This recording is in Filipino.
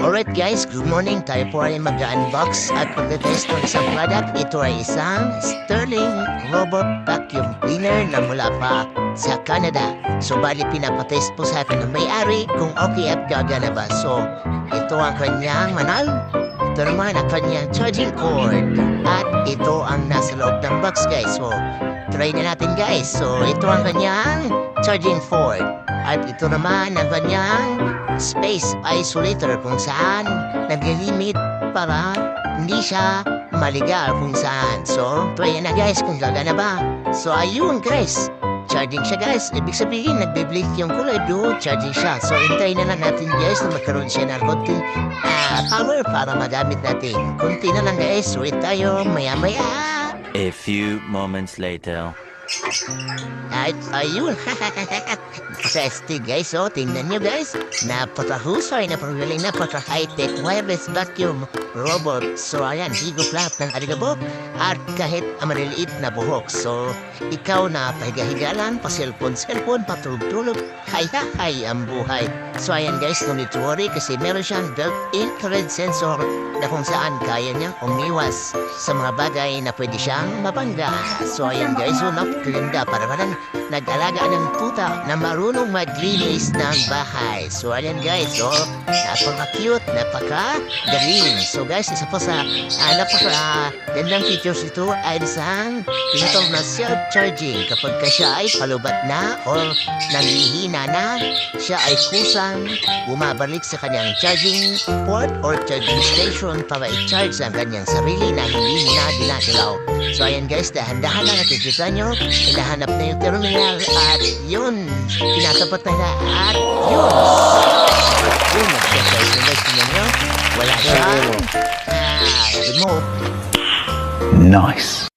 Alright guys, good morning. Tayo po ay mag-unbox at mag-test ng isang product. Ito ay isang Sterling Robot Vacuum Cleaner na mula pa sa Canada. So bali pinapatest po sa atin ng may-ari kung okay at gagana ba. So ito ang kanyang manual. Ito naman ang kanyang charging cord. At ito ang nasa loob ng box guys. So try na natin guys. So ito ang kanyang charging cord. At ito naman ang kanyang space isolator kung saan naglilimit para hindi siya maligaw kung saan. So, try na guys kung gagana ba. So, ayun guys. Charging siya guys. Ibig sabihin, nagbe-blink yung kulay blue. Charging siya. So, hintayin na lang natin guys na magkaroon siya ng konting power para magamit natin. Kunti na lang guys. Wait tayo maya-maya. A few moments later. At ayun, Sesti guys, so tingnan nyo guys, napakahusay, napakagaling, napaka-high-tech wireless vacuum robot. So ayan, higop lahat ng aligabok at kahit maliliit na buhok. So ikaw na pahiga-higalan, pa-cellphone, patulog-tulog, hay-hay ang buhay. So ayan guys, no need to worry kasi meron siyang built-in infrared sensor na kung saan kaya niyang umiwas sa mga bagay na pwede siyang mabangga. So ayan guys, so napakaganda para parang nag-alaga ng tuta na marunong maglinis ng bahay. So ayan guys, so napaka-cute, napaka-galing. So guys, isa pa sa napaka-gandang features ito ay isang tinatawag na self-charging. Kapag ka siya ay palubat na or nanghihina na, siya ay kusang bumabalik sa kanyang charging port or charging station para i-charge ang kanyang sarili na hindi na ginagalaw. So ayan guys, dahan-dahan na nakikita nyo, hinahanap na yung terminal at yun, pinatapat na na at yun. Yun, nag-check na guys, tingnan nyo, wala siyang remote. Nice.